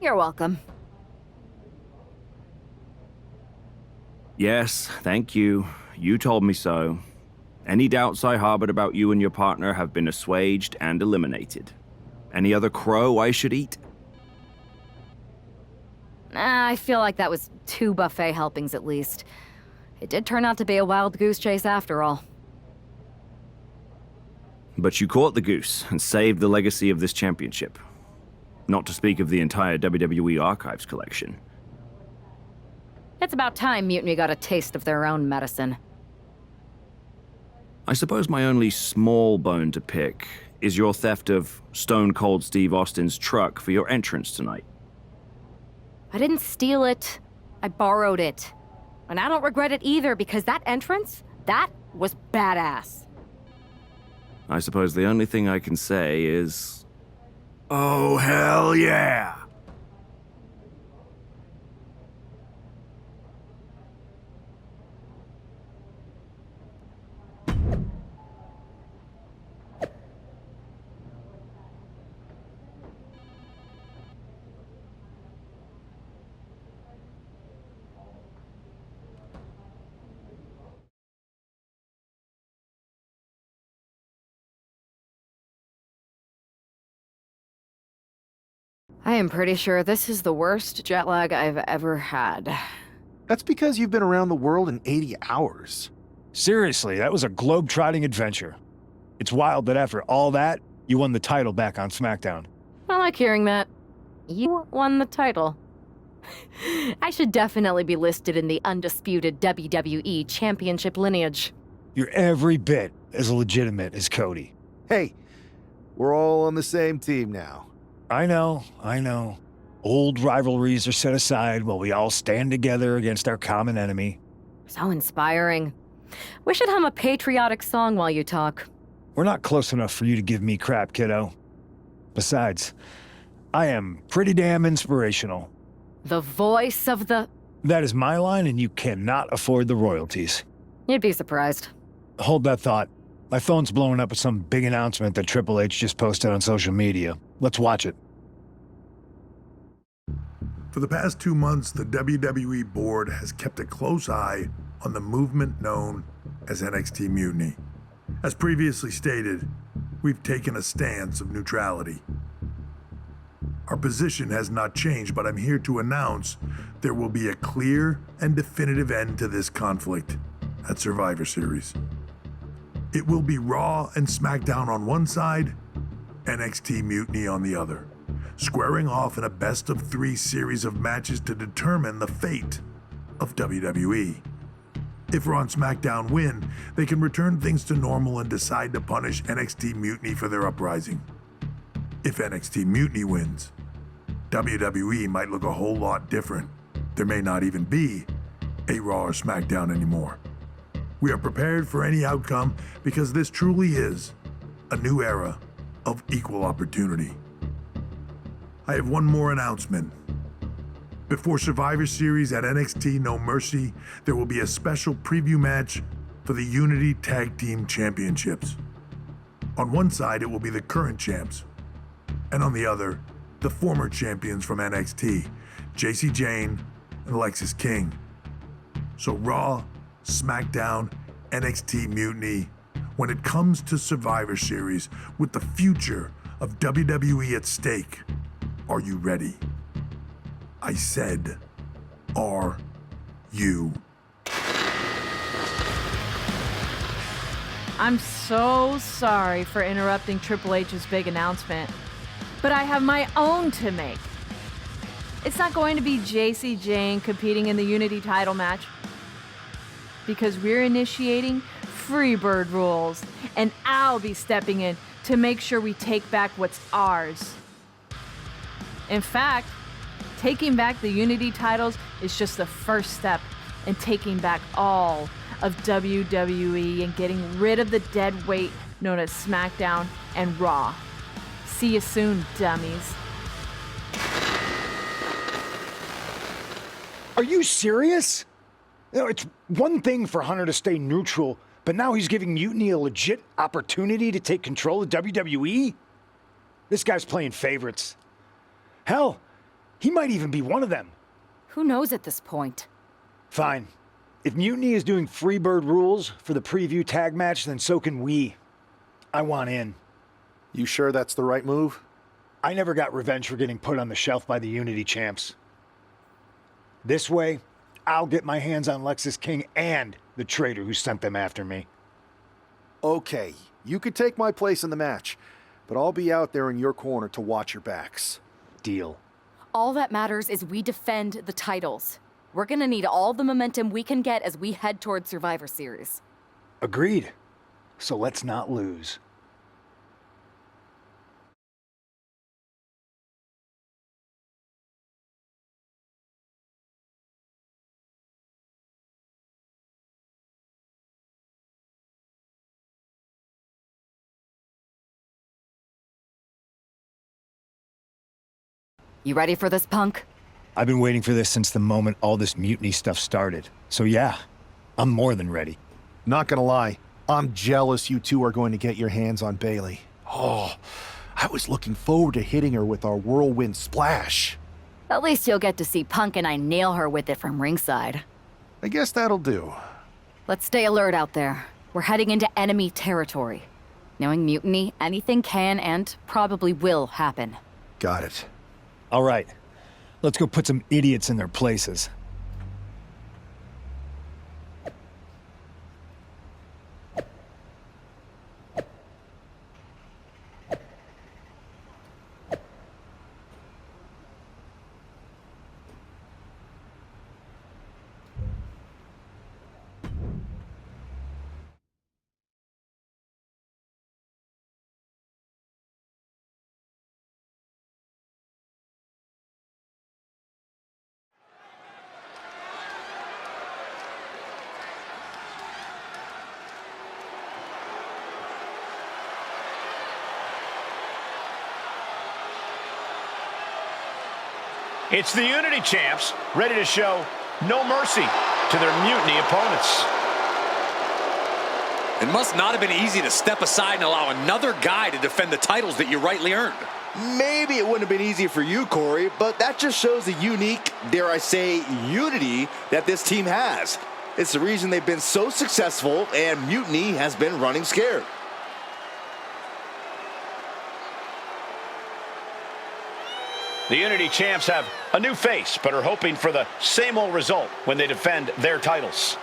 You're welcome. Yes, thank you. You told me so. Any doubts I harbored about you and your partner have been assuaged and eliminated. Any other crow I should eat? I feel like that was 2 buffet helpings at least. It did turn out to be a wild goose chase after all. But you caught the goose and saved the legacy of this championship. Not to speak of the entire WWE Archives collection. It's about time Mutiny got a taste of their own medicine. I suppose my only small bone to pick is your theft of Stone Cold Steve Austin's truck for your entrance tonight. I didn't steal it. I borrowed it. And I don't regret it either, because that entrance, that was badass. I suppose the only thing I can say is... oh, hell yeah! I am pretty sure this is the worst jet lag I've ever had. That's because you've been around the world in 80 hours. Seriously, that was a globe-trotting adventure. It's wild that after all that, you won the title back on SmackDown. I like hearing that. You won the title. I should definitely be listed in the undisputed WWE Championship lineage. You're every bit as legitimate as Cody. Hey, we're all on the same team now. I know. Old rivalries are set aside while we all stand together against our common enemy. So inspiring. We should hum a patriotic song while you talk. We're not close enough for you to give me crap, kiddo. Besides, I am pretty damn inspirational. The voice of the... That is my line, and you cannot afford the royalties. You'd be surprised. Hold that thought. My phone's blowing up with some big announcement that Triple H just posted on social media. Let's watch it. For the past 2 months, the WWE board has kept a close eye on the movement known as NXT Mutiny. As previously stated, we've taken a stance of neutrality. Our position has not changed, but I'm here to announce there will be a clear and definitive end to this conflict at Survivor Series. It will be Raw and SmackDown on one side, NXT Mutiny on the other, squaring off in a best-of-3 series of matches to determine the fate of WWE. If Raw and SmackDown win, they can return things to normal and decide to punish NXT Mutiny for their uprising. If NXT Mutiny wins, WWE might look a whole lot different. There may not even be a Raw or SmackDown anymore. We are prepared for any outcome because this truly is a new era of equal opportunity. I have one more announcement. Before Survivor Series at NXT No Mercy, there will be a special preview match for the Unity Tag Team Championships. On one side, it will be the current champs, and on the other, the former champions from NXT, Jacy Jayne and Lexis King. So Raw, SmackDown, NXT Mutiny, when it comes to Survivor Series, with the future of WWE at stake, are you ready? I said, are you? I'm so sorry for interrupting Triple H's big announcement, but I have my own to make. It's not going to be Jacy Jayne competing in the Unity title match, because we're initiating Freebird rules, and I'll be stepping in to make sure we take back what's ours. In fact, taking back the Unity titles is just the first step in taking back all of WWE and getting rid of the dead weight known as SmackDown and Raw. See you soon, dummies. Are you serious? You know, it's one thing for Hunter to stay neutral, but now he's giving Mutiny a legit opportunity to take control of WWE? This guy's playing favorites. Hell, He might even be one of them. Who knows at this point? Fine. If Mutiny is doing Freebird rules for the preview tag match, then so can we. I want in. You sure that's the right move? I never got revenge for getting put on the shelf by the Unity champs. This way, I'll get my hands on Lexus King and the traitor who sent them after me. Okay, you could take my place in the match, but I'll be out there in your corner to watch your backs. Deal. All that matters is we defend the titles. We're gonna need all the momentum we can get as we head towards Survivor Series. Agreed. So let's not lose. You ready for this, Punk? I've been waiting for this since the moment all this mutiny stuff started. So yeah, I'm more than ready. Not gonna lie, I'm jealous you two are going to get your hands on Bailey. Oh, I was looking forward to hitting her with our whirlwind splash. At least you'll get to see Punk and I nail her with it from ringside. I guess that'll do. Let's stay alert out there. We're heading into enemy territory. Knowing Mutiny, anything can and probably will happen. Got it. All right, let's go put some idiots in their places. It's the Unity champs, ready to show no mercy to their Mutiny opponents. It must not have been easy to step aside and allow another guy to defend the titles that you rightly earned. Maybe it wouldn't have been easy for you, Corey, but that just shows the unique, dare I say, unity that this team has. It's the reason they've been so successful and Mutiny has been running scared. The Unity champs have a new face, but are hoping for the same old result when they defend their titles.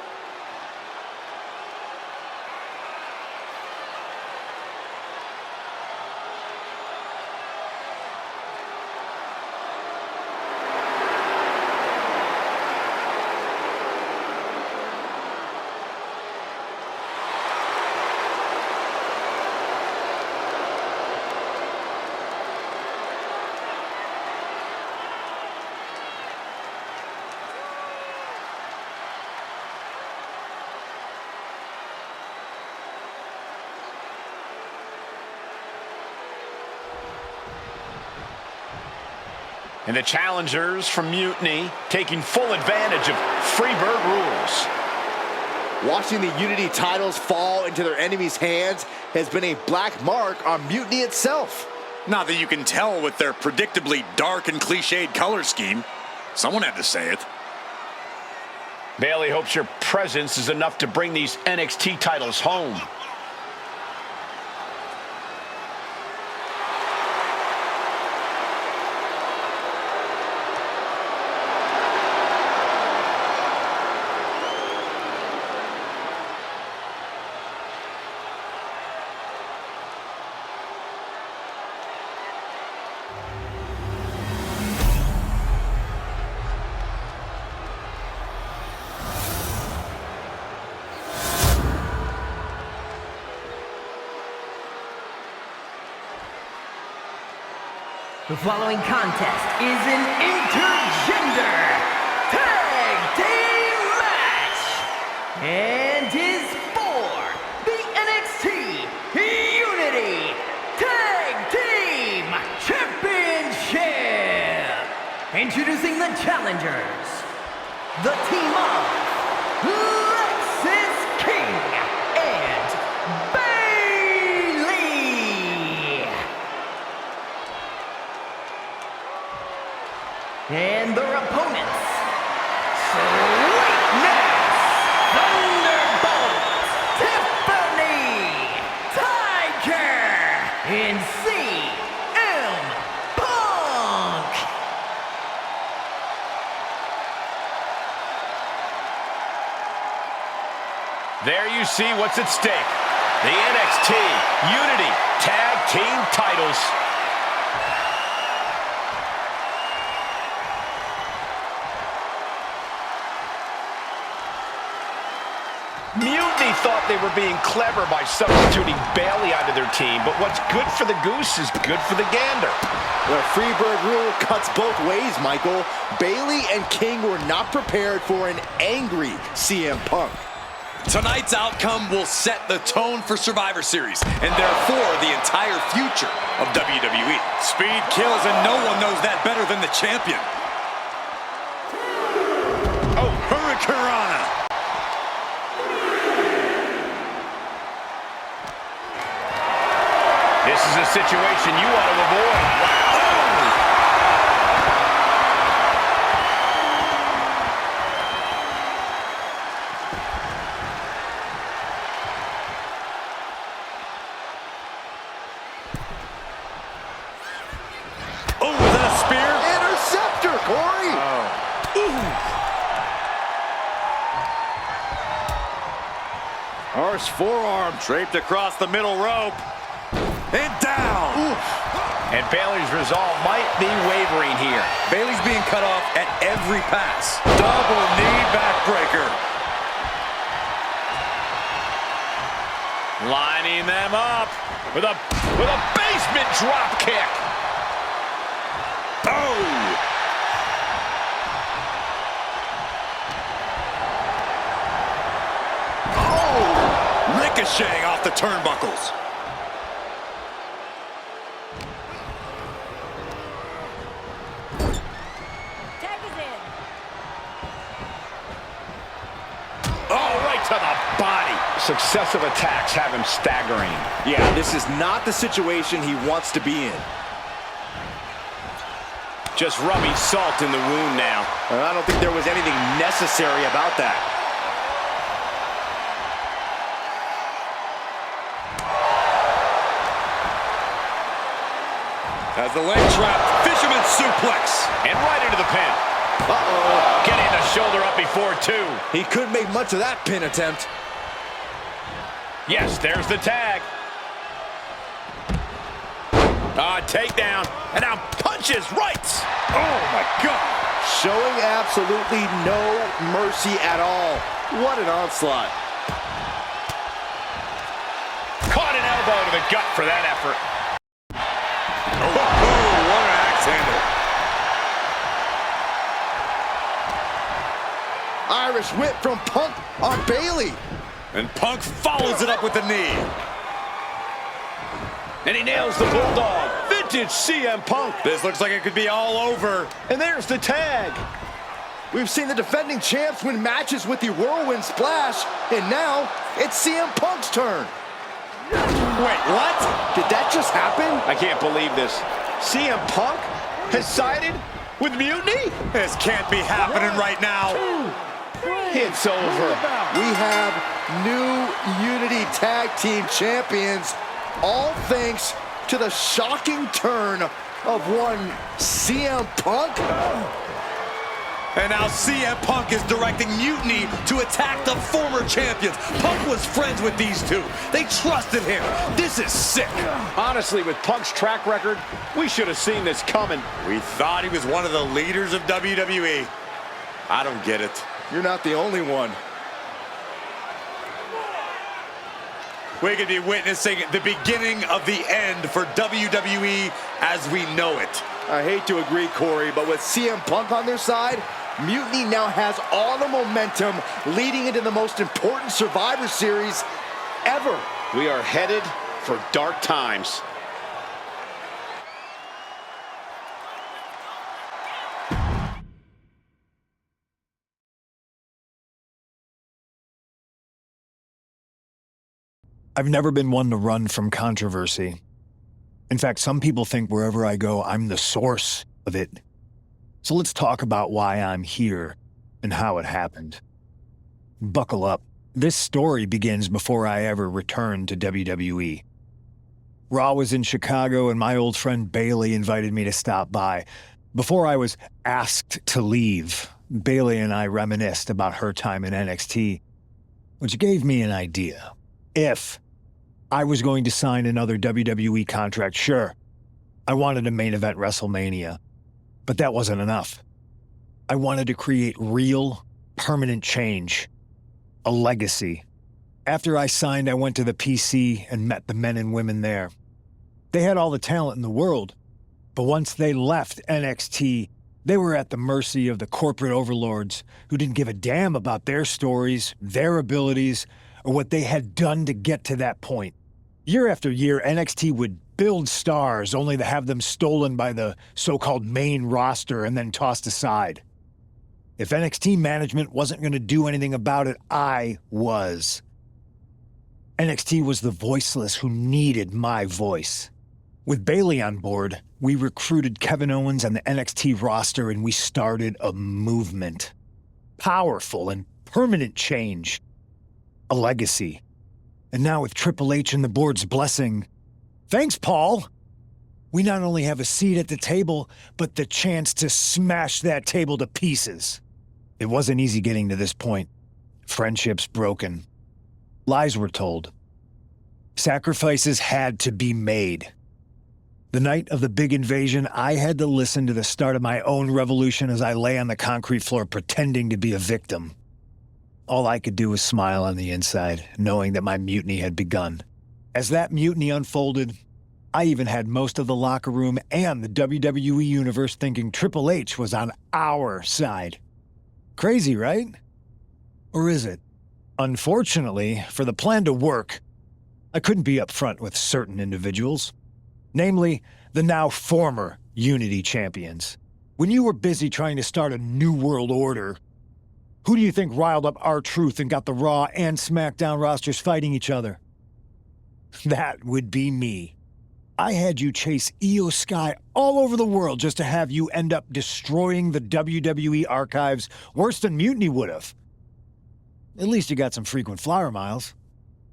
And the challengers from Mutiny taking full advantage of Freebird rules. Watching the Unity titles fall into their enemies' hands has been a black mark on Mutiny itself. Not that you can tell with their predictably dark and cliched color scheme. Someone had to say it. Bailey hopes your presence is enough to bring these NXT titles home. The following contest is an intergender tag team match and is for the NXT Unity Tag Team Championship. Introducing the challengers, the team of Lexus King and Bailey. And their opponents, Sweetness, Thunderbolt, Tiffany, Tiger, and CM Punk. There you see what's at stake. The NXT Unity Tag Team titles. Mutiny thought they were being clever by substituting Bayley onto their team, but what's good for the goose is good for the gander. The Freebird rule cuts both ways, Michael. Bayley and King were not prepared for an angry CM Punk. Tonight's outcome will set the tone for Survivor Series, and therefore the entire future of WWE. Speed kills, and no one knows that better than the champion. Oh, Hurricanrana. This is a situation you want to avoid. Oh, is that a spear? Interceptor, Corey! Harsh forearm draped across the middle rope. And down. Oof. And Bayley's resolve might be wavering here. Bayley's being cut off at every pass. Double knee backbreaker. Lining them up with a basement drop kick. Oh! Oh! Ricocheting off the turnbuckles. To the body. Successive attacks have him staggering. Yeah, this is not the situation he wants to be in. Just rubbing salt in the wound now. I don't think there was anything necessary about that. As the leg trap, fisherman suplex. And right into the pin. Uh-oh. Getting the shoulder up before two. He couldn't make much of that pin attempt. Yes, there's the tag. Takedown. And now punches, rights. Oh, my God. Showing absolutely no mercy at all. What an onslaught. Caught an elbow to the gut for that effort. Oh, what an axe handle. Irish whip from Punk on Bayley. And Punk follows it up with the knee. And he nails the bulldog. Vintage CM Punk. This looks like it could be all over. And there's the tag. We've seen the defending champs win matches with the whirlwind splash, and now it's CM Punk's turn. Wait, what? Did that just happen? I can't believe this. CM Punk has sided with Mutiny? This can't be happening right now. It's over. We have new Unity Tag Team Champions, all thanks to the shocking turn of one CM Punk. And now CM Punk is directing Mutiny to attack the former champions. Punk was friends with these two. They trusted him. This is sick. Honestly, with Punk's track record, we should have seen this coming. We thought he was one of the leaders of WWE. I don't get it. You're not the only one. We could be witnessing the beginning of the end for WWE as we know it. I hate to agree, Corey, but with CM Punk on their side, Mutiny now has all the momentum leading into the most important Survivor Series ever. We are headed for dark times. I've never been one to run from controversy. In fact, some people think wherever I go, I'm the source of it. So let's talk about why I'm here and how it happened. Buckle up. This story begins before I ever returned to WWE. Raw was in Chicago and my old friend Bailey invited me to stop by. Before I was asked to leave, Bailey and I reminisced about her time in NXT, which gave me an idea. If I was going to sign another WWE contract, sure, I wanted to main event WrestleMania, but that wasn't enough. I wanted to create real, permanent change, a legacy. After I signed, I went to the PC and met the men and women there. They had all the talent in the world, but once they left NXT, they were at the mercy of the corporate overlords who didn't give a damn about their stories, their abilities, or what they had done to get to that point. Year after year, NXT would build stars only to have them stolen by the so-called main roster and then tossed aside. If NXT management wasn't going to do anything about it, I was. NXT was the voiceless who needed my voice. With Bailey on board, we recruited Kevin Owens and the NXT roster and we started a movement. Powerful and permanent change. A legacy. And now with Triple H and the board's blessing, thanks, Paul! We not only have a seat at the table, but the chance to smash that table to pieces. It wasn't easy getting to this point. Friendships broken. Lies were told. Sacrifices had to be made. The night of the big invasion, I had to listen to the start of my own revolution as I lay on the concrete floor pretending to be a victim. All I could do was smile on the inside, knowing that my mutiny had begun. As that mutiny unfolded, I even had most of the locker room and the WWE Universe thinking Triple H was on our side. Crazy, right? Or is it? Unfortunately, for the plan to work, I couldn't be upfront with certain individuals. Namely, the now former Unity champions. When you were busy trying to start a new world order, who do you think riled up R-Truth and got the Raw and SmackDown rosters fighting each other? That would be me. I had you chase Io Sky all over the world just to have you end up destroying the WWE archives worse than Mutiny would have. At least you got some frequent flyer miles.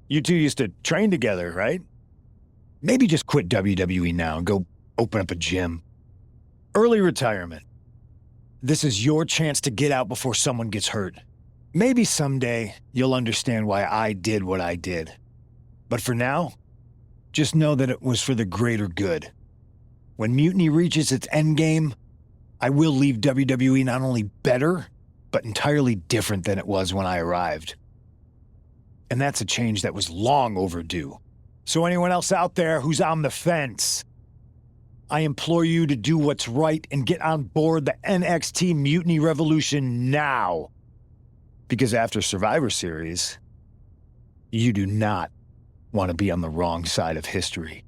You two used to train together, right? Maybe just quit WWE now and go open up a gym. Early retirement. This is your chance to get out before someone gets hurt. Maybe someday you'll understand why I did what I did. But for now, just know that it was for the greater good. When Mutiny reaches its endgame, I will leave WWE not only better, but entirely different than it was when I arrived. And that's a change that was long overdue. So anyone else out there who's on the fence, I implore you to do what's right and get on board the NXT Mutiny Revolution now. Because after Survivor Series, you do not want to be on the wrong side of history.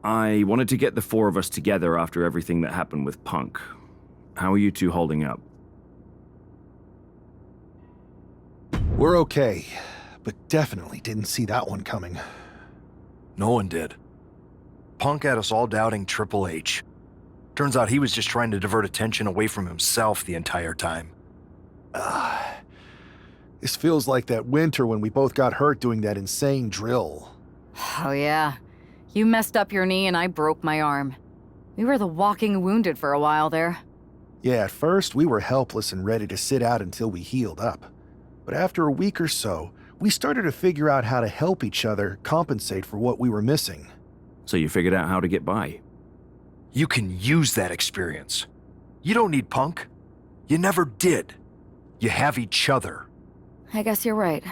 I wanted to get the four of us together after everything that happened with Punk. How are you two holding up? We're okay, but definitely didn't see that one coming. No one did. Punk had us all doubting Triple H. Turns out he was just trying to divert attention away from himself the entire time. This feels like that winter when we both got hurt doing that insane drill. Oh, yeah. You messed up your knee and I broke my arm. We were the walking wounded for a while there. Yeah, at first we were helpless and ready to sit out until we healed up. But after a week or so, we started to figure out how to help each other compensate for what we were missing. So you figured out how to get by? You can use that experience. You don't need Punk. You never did. You have each other. I guess you're right.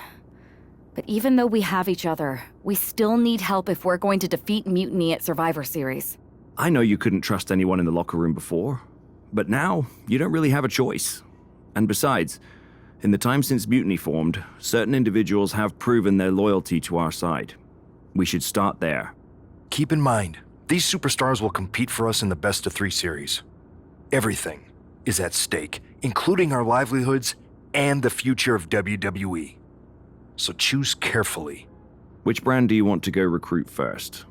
But even though we have each other, we still need help if we're going to defeat Mutiny at Survivor Series. I know you couldn't trust anyone in the locker room before, but now you don't really have a choice. And besides, in the time since Mutiny formed, certain individuals have proven their loyalty to our side. We should start there. Keep in mind, these superstars will compete for us in the best-of-3 series. Everything is at stake, including our livelihoods and the future of WWE. So choose carefully. Which brand do you want to go recruit first?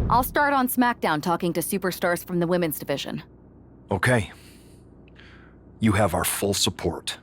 I'll start on SmackDown talking to superstars from the women's division. Okay. You have our full support.